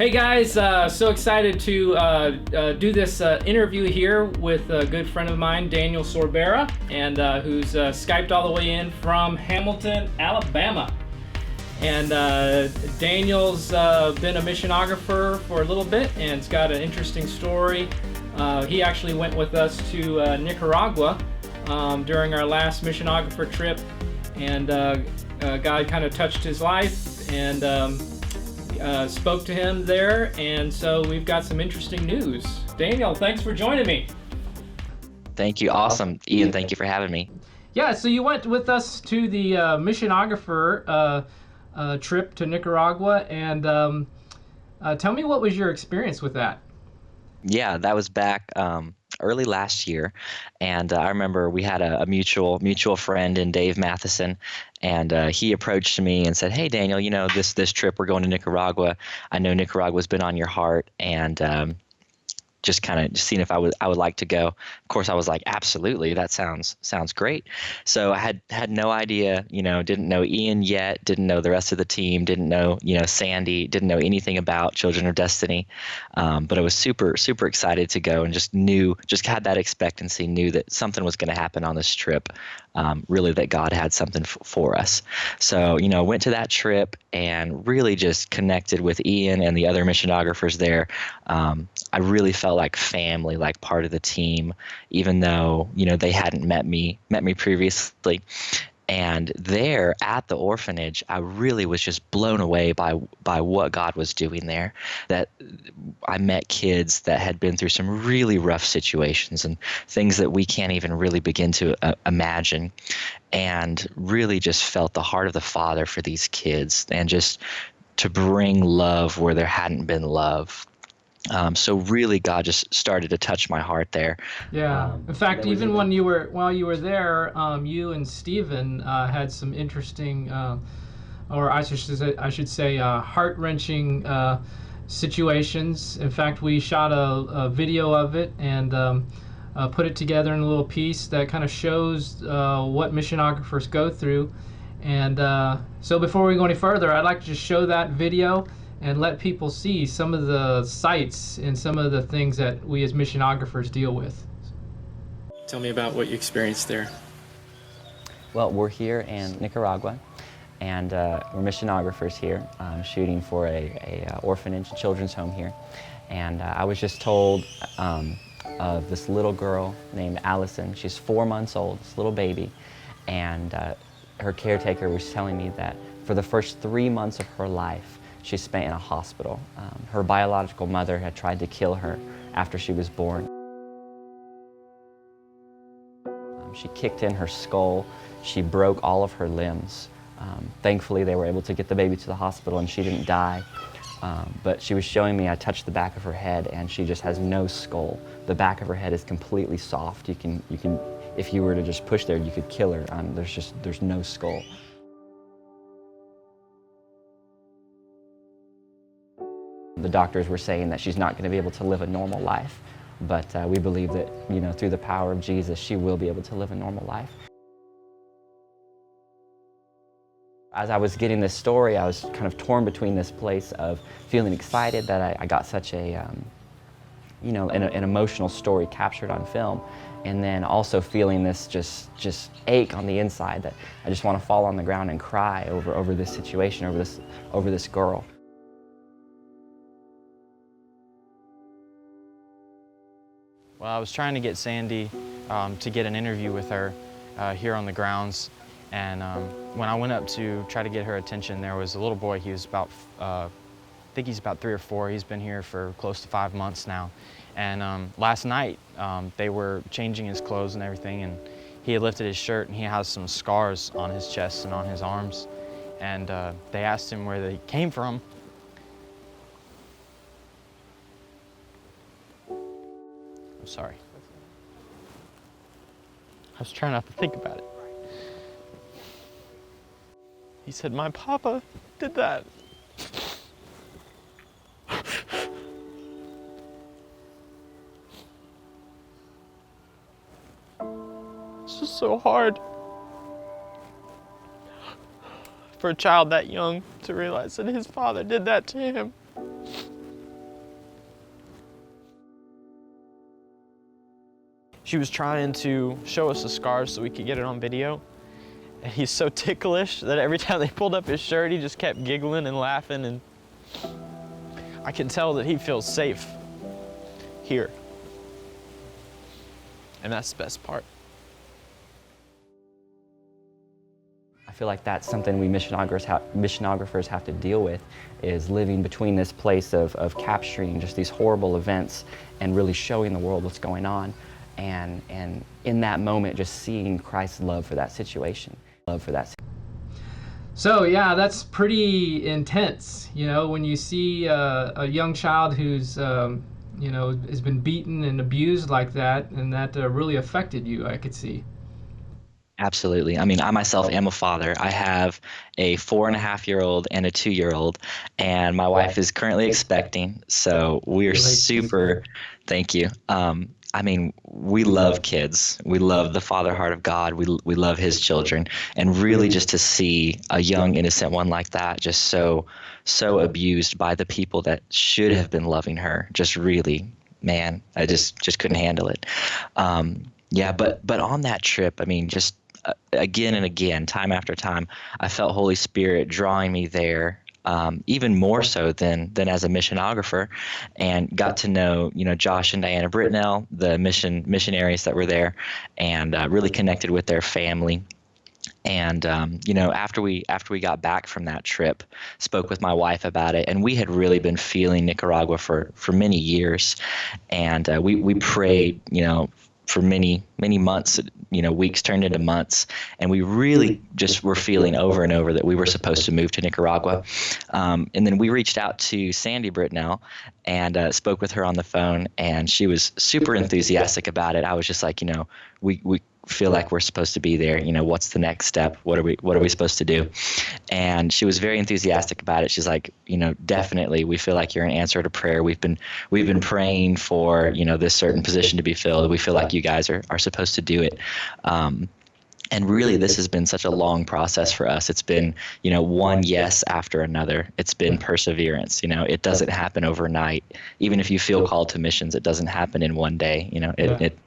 Hey guys, so excited to do this interview here with a good friend of mine, Daniel Sorbera, and who's Skyped all the way in from Hamilton, Alabama. And Daniel's been a missionographer for a little bit and it's got an interesting story. He actually went with us to Nicaragua during our last missionographer trip, and God kind of touched his life and spoke to him there, and so we've got some interesting news. Daniel, thanks for joining me. Thank you. Awesome. Ian, thank you for having me. Yeah, so you went with us to the missionographer trip to Nicaragua, and tell me, what was your experience with that? Yeah, that was back early last year, and I remember we had a mutual friend in Dave Matheson, and he approached me and said, "Hey, Daniel, this trip we're going to Nicaragua. I know Nicaragua's been on your heart, and just kind of seeing if I would like to go." Of course, I was like, "Absolutely, that sounds great." So I had no idea, didn't know Ian yet, didn't know the rest of the team, didn't know Sandy, didn't know anything about Children of Destiny, but I was super excited to go, and just had that expectancy, knew that something was going to happen on this trip, really that God had something for us. So went to that trip and really just connected with Ian and the other missionographers there. I really felt like family, like part of the team, even though they hadn't met me previously. And there at the orphanage, I really was just blown away by what God was doing there. That I met kids that had been through some really rough situations and things that we can't even really begin to imagine, and really just felt the heart of the Father for these kids, and just to bring love where there hadn't been love. So really, God just started to touch my heart there. Yeah. In fact, even while you were there, you and Stephen had some interesting, or I should say, heart-wrenching situations. In fact, we shot a video of it and put it together in a little piece that kind of shows what missionographers go through. And so before we go any further, I'd like to just show that video and let people see some of the sights and some of the things that we as missionographers deal with. Tell me about what you experienced there. Well, we're here in Nicaragua, and we're missionographers here, shooting for a orphanage, a children's home here. And I was just told of this little girl named Alison. She's 4 months old, this little baby, and her caretaker was telling me that for the first 3 months of her life, she spent in a hospital. Her biological mother had tried to kill her after she was born. She kicked in her skull. She broke all of her limbs. Thankfully, they were able to get the baby to the hospital and she didn't die. But she was showing me, I touched the back of her head and she just has no skull. The back of her head is completely soft. You can, if you were to just push there, you could kill her. There's no skull. The doctors were saying that she's not going to be able to live a normal life, but we believe that, through the power of Jesus, she will be able to live a normal life. As I was getting this story, I was kind of torn between this place of feeling excited that I got such an emotional story captured on film, and then also feeling this just ache on the inside that I just want to fall on the ground and cry over this situation, over this girl. Well, I was trying to get Sandy to get an interview with her here on the grounds, and when I went up to try to get her attention, there was a little boy. He was about, I think he's about 3 or 4. He's been here for close to 5 months now. And last night, they were changing his clothes and everything, and he had lifted his shirt, and he has some scars on his chest and on his arms. And they asked him where they came from. I'm sorry. I was trying not to think about it. He said, "My papa did that." It's just so hard for a child that young to realize that his father did that to him. she was trying to show us the scars so we could get it on video. And he's so ticklish that every time they pulled up his shirt, he just kept giggling and laughing, and I can tell that he feels safe here. And that's the best part. I feel like that's something we missionographers have to deal with, is living between this place of capturing just these horrible events and really showing the world what's going on, and in that moment just seeing Christ's love for that situation. So yeah, that's pretty intense, you know, when you see a young child who's you know, has been beaten and abused like that, and that really affected you, I could see. Absolutely. I mean, I myself am a father. I have a 4.5-year-old and a 2-year-old, and my wife is currently expecting. So we're super, thank you. I mean, we love kids. We love the father heart of God. We love his children. And really just to see a young, innocent one like that, just so abused by the people that should have been loving her, just really, man, I just couldn't handle it. Yeah, but on that trip, I mean, just again and again, time after time, I felt Holy Spirit drawing me there, even more so than as a missionographer, and got to know, you know, Josh and Diana Britnell, the missionaries that were there, and really connected with their family. And you know, after we got back from that trip, spoke with my wife about it, and we had really been feeling Nicaragua for many years, and we prayed, you know, for many months, you know, weeks turned into months, and we really just were feeling over and over that we were supposed to move to Nicaragua. And then we reached out to Sandy Britnell and spoke with her on the phone, and she was super enthusiastic about it. I was just like, you know, we feel like we're supposed to be there. You know, what's the next step? What are we supposed to do? And she was very enthusiastic about it. She's like, you know, definitely, we feel like you're an answer to prayer. We've been praying for, you know, this certain position to be filled. We feel like you guys are supposed to do it. And really, this has been such a long process for us. It's been, you know, one yes after another. It's been perseverance. You know, it doesn't happen overnight. Even if you feel called to missions, it doesn't happen in one day. You know, it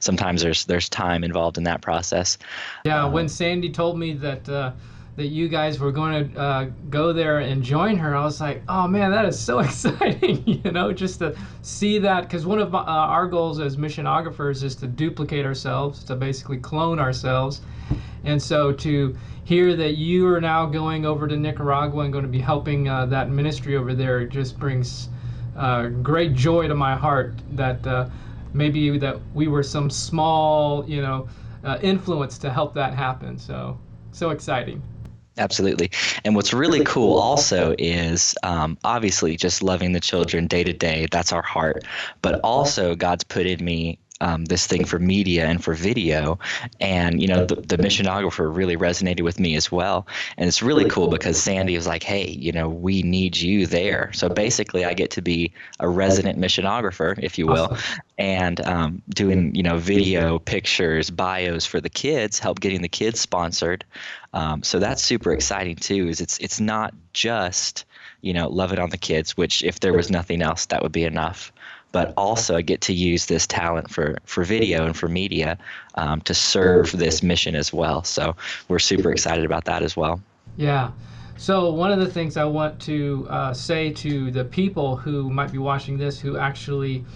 sometimes there's time involved in that process. Yeah, when Sandy told me that you guys were going to go there and join her, I was like, oh man, that is so exciting, you know, just to see that, because one of our goals as missionographers is to duplicate ourselves, to basically clone ourselves. And so to hear that you are now going over to Nicaragua and going to be helping that ministry over there just brings great joy to my heart, that maybe that we were some small, you know, influence to help that happen. So exciting. Absolutely. And what's really cool also is obviously just loving the children day to day. That's our heart. But also God's put in me this thing for media and for video. And, you know, the missionographer really resonated with me as well. And it's really cool because Sandy was like, hey, you know, we need you there. So basically I get to be a resident missionographer, if you will, and doing, you know, video, pictures, bios for the kids, help getting the kids sponsored. So that's super exciting too, is it's not just, you know, loving on the kids, which if there was nothing else, that would be enough. But also I get to use this talent for video and for media to serve this mission as well. So we're super excited about that as well. Yeah. So one of the things I want to say to the people who might be watching this, who actually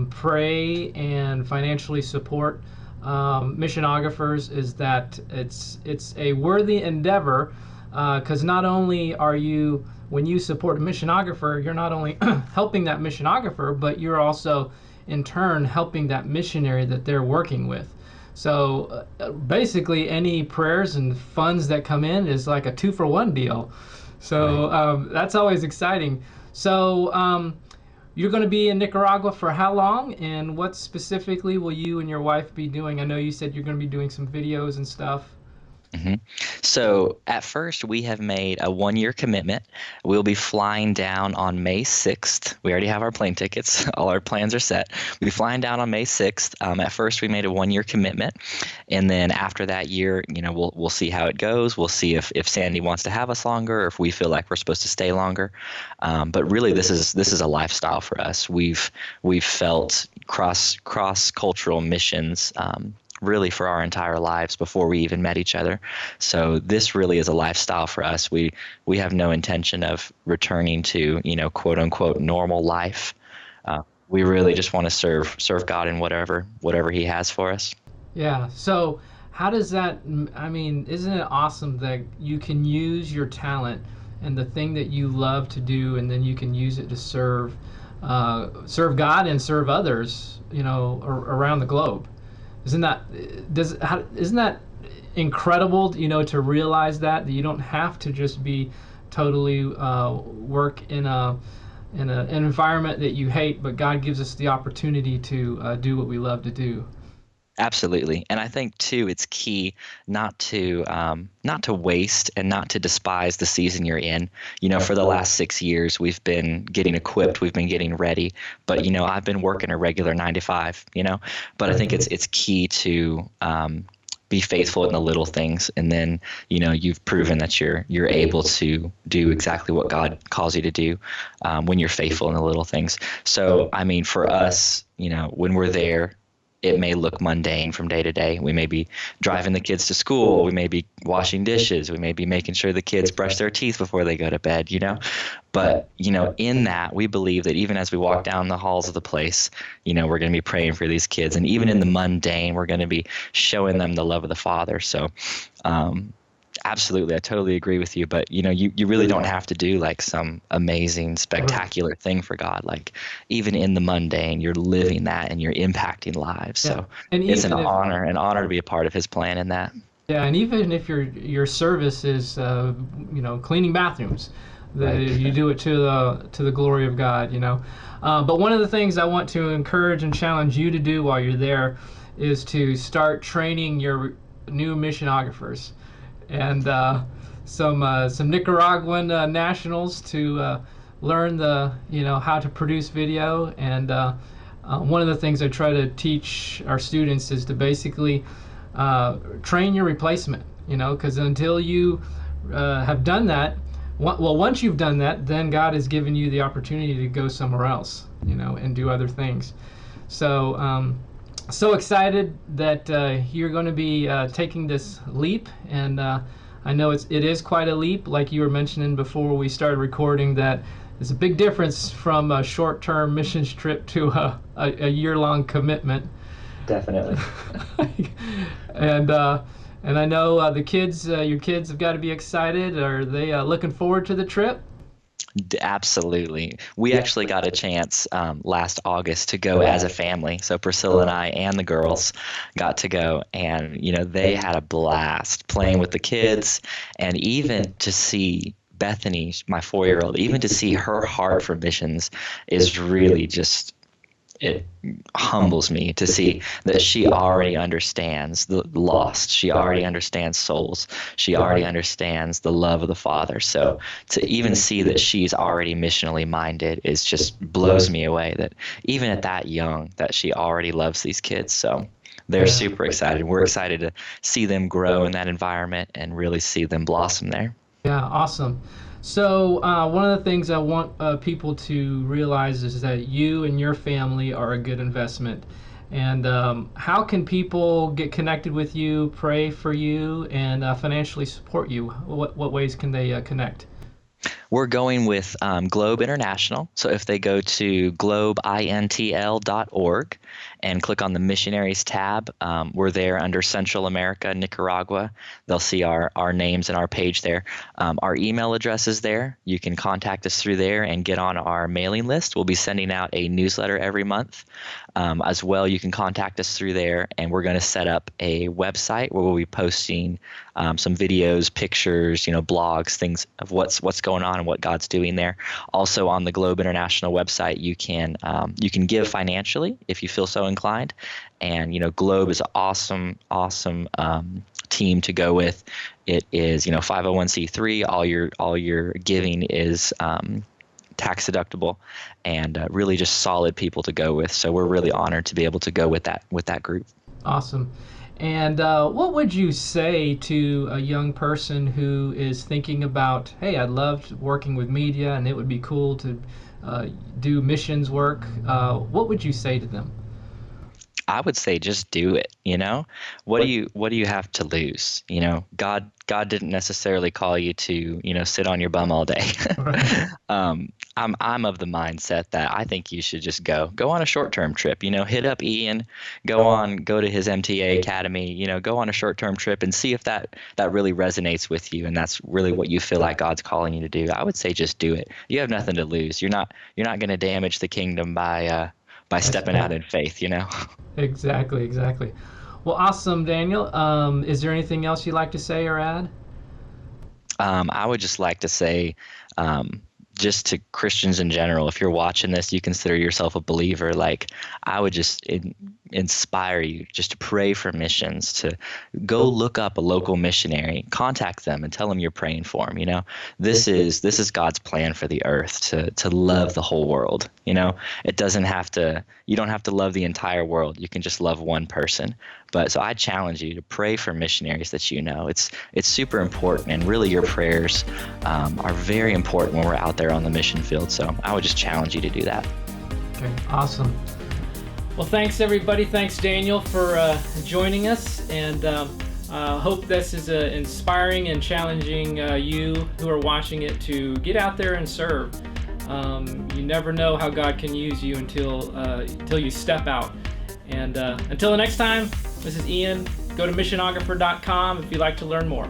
pray and financially support missionographers, is that it's a worthy endeavor, because not only are you, when you support a missionographer, you're not only helping that missionographer, but you're also in turn helping that missionary that they're working with. So basically any prayers and funds that come in is like a 2-for-1 deal. So that's always exciting. So you're going to be in Nicaragua for how long, and what specifically will you and your wife be doing? I know you said you're going to be doing some videos and stuff. hmm So at first, we have made a 1-year commitment. We'll be flying down on May 6th. We already have our plane tickets. All our plans are set. We'll be flying down on May 6th. At first, we made a 1-year commitment, and then after that year, we'll see how it goes. We'll see if Sandy wants to have us longer, or if we feel like we're supposed to stay longer. But really, this is a lifestyle for us. We've felt cross cultural missions. Really for our entire lives before we even met each other. So this really is a lifestyle for us. We have no intention of returning to, quote unquote, normal life. We really just want to serve God in whatever he has for us. Yeah. So how does that, I mean, isn't it awesome that you can use your talent and the thing that you love to do, and then you can use it to serve God and serve others, around the globe? Isn't that incredible, to realize that you don't have to just be totally work in an environment that you hate, but God gives us the opportunity to do what we love to do. Absolutely. And I think too, it's key not to waste and not to despise the season you're in. For the last 6 years, we've been getting equipped, we've been getting ready, but I've been working a regular 9 to 5, but I think it's key to be faithful in the little things. And then, you've proven that you're able to do exactly what God calls you to do when you're faithful in the little things. So, I mean, for us, when we're there, it may look mundane from day to day. We may be driving the kids to school. We may be washing dishes. We may be making sure the kids brush their teeth before they go to bed, But, in that, we believe that even as we walk down the halls of the place, we're going to be praying for these kids. And even in the mundane, we're going to be showing them the love of the Father. So, absolutely, I totally agree with you. But, you really don't have to do like some amazing, spectacular thing for God. Like even in the mundane, you're living that and you're impacting lives. Yeah. So and it's an honor to be a part of his plan in that. Yeah, and even if your service is, cleaning bathrooms, you do it to the glory of God, But one of the things I want to encourage and challenge you to do while you're there is to start training your new missionographers. And some Nicaraguan nationals to learn how to produce video. And one of the things I try to teach our students is to basically train your replacement, because until you have done that, once you've done that, then God has given you the opportunity to go somewhere else, and do other things. So so excited that you're going to be taking this leap, and I know it is quite a leap. Like you were mentioning before we started recording, that it's a big difference from a short-term missions trip to a year-long commitment. Definitely. And I know your kids have got to be excited. Are they looking forward to the trip? Absolutely. We actually got a chance last August to go as a family. So Priscilla and I and the girls got to go, and they had a blast playing with the kids, and even to see Bethany, my 4-year-old, even to see her heart for missions is really just, it humbles me to see that she already understands the lost. She already understands souls. She already understands the love of the Father. So to even see that she's already missionally minded is just blows me away, that even at that young, that she already loves these kids. So they're super excited. We're excited to see them grow in that environment and really see them blossom there. Yeah, awesome. So one of the things I want people to realize is that you and your family are a good investment. And how can people get connected with you, pray for you, and financially support you? What ways can they connect? We're going with Globe International. So if they go to globeintl.org and click on the Missionaries tab, we're there under Central America, Nicaragua. They'll see our names and our page there. Our email address is there. You can contact us through there and get on our mailing list. We'll be sending out a newsletter every month. As well, you can contact us through there, and we're going to set up a website where we'll be posting some videos, pictures, blogs, things of what's going on and what God's doing there. Also on the Globe International website, you can give financially if you feel so inclined. And Globe is an awesome team to go with. It is 501c3. All your giving is tax deductible, and really just solid people to go with. So we're really honored to be able to go with that group. Awesome. And what would you say to a young person who is thinking about, hey, I loved working with media and it would be cool to do missions work? What would you say to them? I would say just do it. What do you have to lose? God didn't necessarily call you to sit on your bum all day. Right. I'm of the mindset that I think you should just go on a short-term trip. Hit up Ian, go to his MTA Academy. Go on a short-term trip and see if that really resonates with you, and that's really what you feel like God's calling you to do. I would say just do it. You have nothing to lose. You're not going to damage the kingdom by stepping out in faith. Exactly. Well, awesome, Daniel. Is there anything else you'd like to say or add? I would just like to say, just to Christians in general, if you're watching this, you consider yourself a believer, like I would just inspire you just to pray for missions, to go look up a local missionary, contact them and tell them you're praying for them. This is God's plan for the earth, to love the whole world. You don't have to love the entire world. You can just love one person. But so I challenge you to pray for missionaries that It's super important, and really your prayers are very important when we're out there on the mission field. So I would just challenge you to do that. Okay, awesome. Well, thanks everybody. Thanks Daniel for joining us, and hope this is inspiring and challenging you who are watching it to get out there and serve. You never know how God can use you until you step out. And until the next time, this is Ian. Go to missionographer.com if you'd like to learn more.